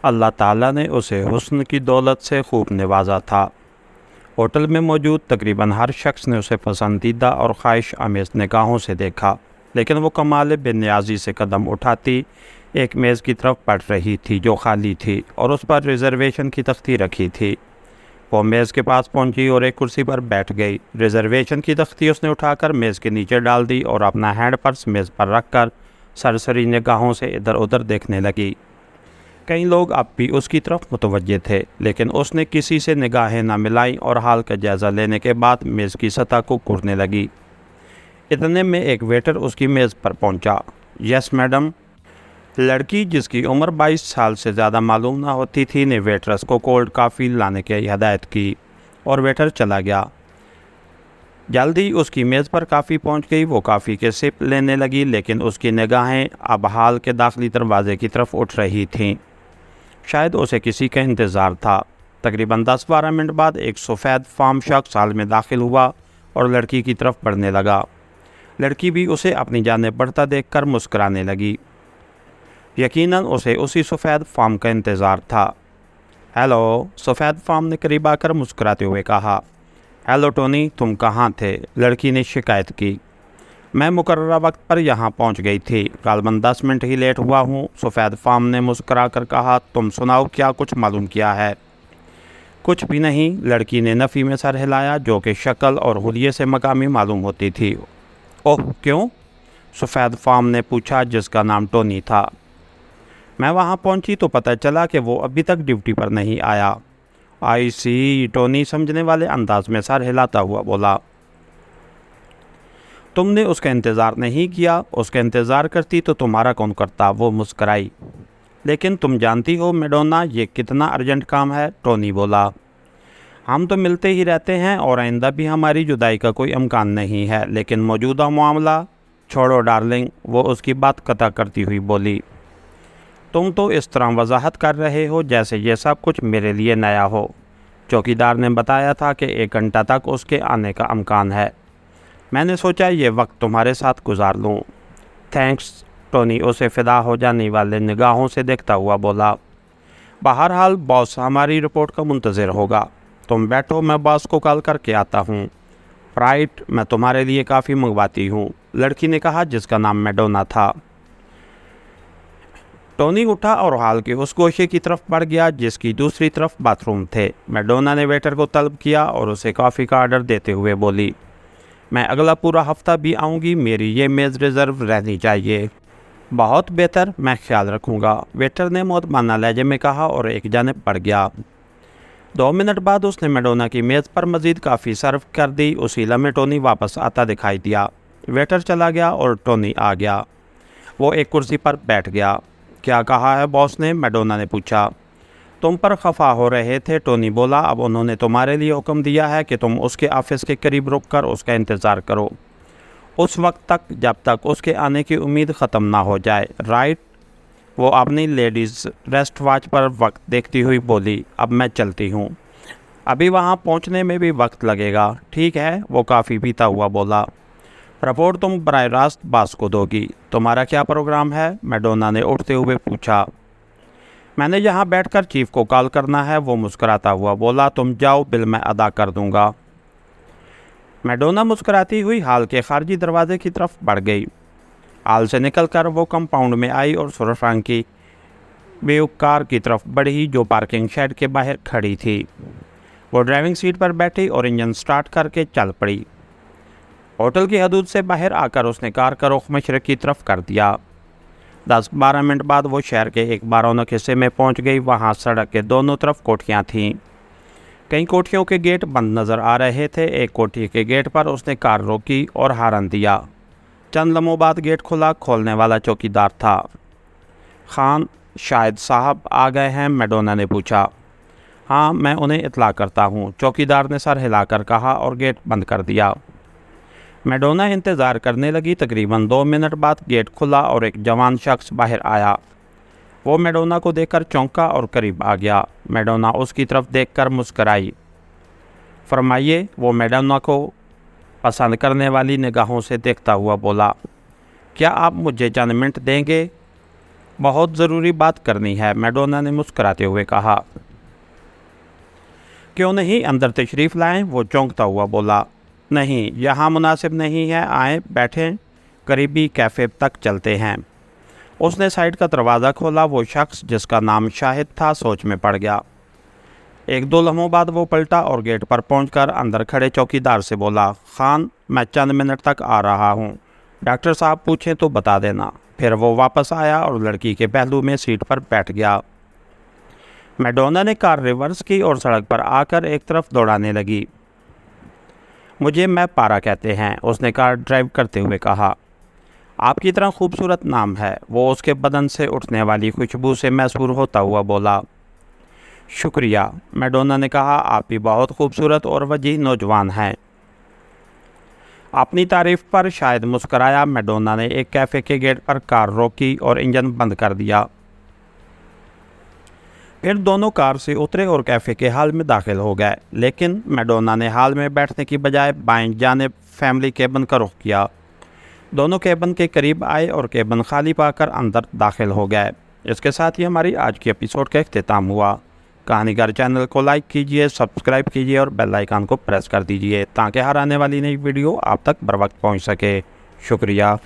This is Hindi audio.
अल्लाह ताला ने उसे हुस्न की दौलत से खूब नवाजा था। होटल में मौजूद तकरीबन हर शख्स ने उसे पसंदीदा और ख्वाहिश आमेज़ निगाहों से देखा, लेकिन वो कमाल बेनियाजी से कदम उठाती एक मेज़ की तरफ बढ़ रही थी जो खाली थी और उस पर रिजर्वेशन की तख्ती रखी थी। वो मेज़ के पास पहुंची और एक कुर्सी पर बैठ गई। रिजर्वेशन की तख्ती उसने उठाकर मेज़ के नीचे डाल दी और अपना हैंड पर्स मेज़ पर रखकर सरसरी निगाहों से इधर उधर देखने लगी। कई लोग अब भी उसकी तरफ मुतवज्जे थे, लेकिन उसने किसी से निगाहें न मिलाई और हाल का जायज़ा लेने के बाद मेज़ की सतह को कुरने लगी। इतने में एक वेटर उसकी मेज़ पर पहुंचा। Yes madam. लड़की, जिसकी उम्र 22 साल से ज़्यादा मालूम ना होती थी, ने वेटरस को कोल्ड कॉफ़ी लाने की हदायत की और वेटर चला गया। जल्दी उसकी मेज़ पर काफ़ी पहुंच गई। वो काफ़ी के सिप लेने लगी, लेकिन उसकी निगाहें अब हाल के दाखिली दरवाजे की तरफ उठ रही थीं। शायद उसे किसी का इंतज़ार था। तकरीबन 10-12 मिनट बाद एक सफ़ेद फार्म शख्स हाल में दाखिल हुआ और लड़की की तरफ बढ़ने लगा। लड़की भी उसे अपनी जानिब बढ़ता देखकर मुस्कुराने लगी। यकीनन उसे उसी सफ़ेद फार्म का इंतज़ार था। हेलो, सफ़ेद फार्म ने करीब आकर मुस्कुराते हुए कहा। हेलो टोनी, तुम कहाँ थे? लड़की ने शिकायत की। मैं मुकर्ररा वक्त पर यहाँ पहुँच गई थी, गालबन 10 मिनट ही लेट हुआ हूँ। सफ़ेद फार्म ने मुस्करा कर कहा। तुम सुनाओ, क्या कुछ मालूम किया है? कुछ भी नहीं, लड़की ने नफ़ी में सर हिलाया, जो कि शक्ल और हुलिये से मकामी मालूम होती थी। ओह, क्यों? सफ़ेद फार्म ने पूछा, जिसका नाम टोनी था। मैं वहाँ पहुँची तो पता चला कि वो अभी तक ड्यूटी पर नहीं आया। आई सी, टोनी समझने वाले अंदाज में सर हिलाता हुआ बोला। तुमने उसका इंतज़ार नहीं किया? उसका इंतज़ार करती तो तुम्हारा कौन करता? वो मुस्कराई। लेकिन तुम जानती हो मैडोना, ये कितना अर्जेंट काम है, टोनी बोला। हम तो मिलते ही रहते हैं और आइंदा भी हमारी जुदाई का कोई इम्कान नहीं है, लेकिन मौजूदा मामला छोड़ो डार्लिंग, वो उसकी बात कता करती हुई बोली। तुम तो इस तरह वजाहत कर रहे हो जैसे ये सब कुछ मेरे लिए नया हो। चौकीदार ने बताया था कि 1 घंटा तक उसके आने का इम्कान है। मैंने सोचा ये वक्त तुम्हारे साथ गुजार लूँ। थैंक्स, टोनी उसे फ़िदा हो जाने वाले निगाहों से देखता हुआ बोला। बहरहाल बॉस हमारी रिपोर्ट का मुंतज़िर होगा। तुम बैठो, मैं बॉस को कॉल करके आता हूँ। राइट, मैं तुम्हारे लिए काफ़ी मंगवाती हूँ, लड़की ने कहा, जिसका नाम मैडोना था। टोनी उठा और हाल के उस गोशे की तरफ बढ़ गया जिसकी दूसरी तरफ बाथरूम थे। मैडोना ने वेटर को तलब किया और उसे कॉफ़ी का ऑर्डर देते हुए बोली, मैं अगला पूरा हफ्ता भी आऊँगी, मेरी ये मेज़ रिज़र्व रहनी चाहिए। बहुत बेहतर, मैं ख्याल रखूँगा, वेटर ने मोहतमाना लहजे में कहा और एक जानिब बढ़ गया। 2 मिनट बाद उसने मैडोना की मेज़ पर मज़ीद काफ़ी सर्व कर दी। उसी लम्हे टोनी वापस आता दिखाई दिया। वेटर चला गया और टोनी आ गया। वो एक कुर्सी पर बैठ गया। क्या कहा है बॉस ने? मैडोना ने पूछा। तुम पर खफा हो रहे थे, टोनी बोला। अब उन्होंने तुम्हारे लिए हुक्म दिया है कि तुम उसके ऑफिस के करीब रुककर उसका इंतज़ार करो, उस वक्त तक जब तक उसके आने की उम्मीद ख़त्म ना हो जाए। राइट? वो अपनी लेडीज़ रेस्ट वॉच पर वक्त देखती हुई बोली। अब मैं चलती हूँ, अभी वहाँ पहुँचने में भी वक्त लगेगा। ठीक है, वो काफ़ी पीता हुआ बोला। रिपोर्ट तुम बराह रास्त बॉस को दोगी। तुम्हारा क्या प्रोग्राम है? मैडोना ने उठते हुए पूछा। मैंने यहाँ बैठकर चीफ को कॉल करना है, वो मुस्कुराता हुआ बोला। तुम जाओ, बिल मैं अदा कर दूँगा। मैडोना मुस्कुराती हुई हाल के खारजी दरवाजे की तरफ बढ़ गई। हाल से निकलकर वो कंपाउंड में आई और सुरफान की बेउक कार की तरफ बढ़ी जो पार्किंग शेड के बाहर खड़ी थी। वो ड्राइविंग सीट पर बैठी और इंजन स्टार्ट करके चल पड़ी। होटल की हदूद से बाहर आकर उसने कार का रुख मशरक़ की तरफ कर दिया। 10-12 मिनट बाद वो शहर के एक बारौनक हिस्से में पहुंच गई। वहां सड़क के दोनों तरफ कोठियां थीं। कई कोठियों के गेट बंद नज़र आ रहे थे। एक कोठी के गेट पर उसने कार रोकी और हारन दिया। चंद लम्हों बाद गेट खुला। खोलने वाला चौकीदार था। खान शाहिद साहब आ गए हैं? मैडोना ने पूछा। हाँ, मैं उन्हें इत्तला करता हूँ, चौकीदार ने सर हिलाकर कहा और गेट बंद कर दिया। मैडोना इंतज़ार करने लगी। तकरीबन 2 मिनट बाद गेट खुला और एक जवान शख्स बाहर आया। वो मैडोना को देखकर चौंका और करीब आ गया। मैडोना उसकी तरफ देखकर मुस्कराई। फरमाइए, वो मैडोना को पसंद करने वाली निगाहों से देखता हुआ बोला। क्या आप मुझे चंद मिनट देंगे? बहुत ज़रूरी बात करनी है, मैडोना ने मुस्कुराते हुए कहा। क्यों नहीं, अंदर तशरीफ़ लाएं, वो चौंकता हुआ बोला। नहीं, यहाँ मुनासिब नहीं है, आए बैठें, करीबी कैफ़े तक चलते हैं। उसने साइड का दरवाज़ा खोला। वो शख्स जिसका नाम शाहिद था सोच में पड़ गया। एक दो लम्हों बाद वो पलटा और गेट पर पहुंचकर अंदर खड़े चौकीदार से बोला, खान, मैं चंद मिनट तक आ रहा हूँ, डॉक्टर साहब पूछें तो बता देना। फिर वो वापस आया और लड़की के पहलू में सीट पर बैठ गया। मैडोना ने कार रिवर्स की और सड़क पर आकर एक तरफ दौड़ाने लगी। मुझे मैं पारा कहते हैं, उसने कार ड्राइव करते हुए कहा। आपकी तरह खूबसूरत नाम है, वो उसके बदन से उठने वाली खुशबू से मैसूर होता हुआ बोला। शुक्रिया, मैडोना ने कहा, आप भी बहुत खूबसूरत और वजीह नौजवान हैं। अपनी तारीफ पर शायद मुस्कराया। मैडोना ने एक कैफ़े के गेट पर कार रोकी और इंजन बंद कर दिया। फिर दोनों कार से उतरे और कैफ़े के हॉल में दाखिल हो गए, लेकिन मैडोना ने हॉल में बैठने की बजाय बाएं जानिब फैमिली केबिन का रुख किया। दोनों केबिन के करीब आए और केबिन खाली पाकर अंदर दाखिल हो गए। इसके साथ ही हमारी आज की एपिसोड का इख्तिताम हुआ। कहानीगर चैनल को लाइक कीजिए, सब्सक्राइब कीजिए और बेल आइकन को प्रेस कर दीजिए ताकि हर आने वाली नई वीडियो आप तक बर वक्त पहुँच सके। शुक्रिया।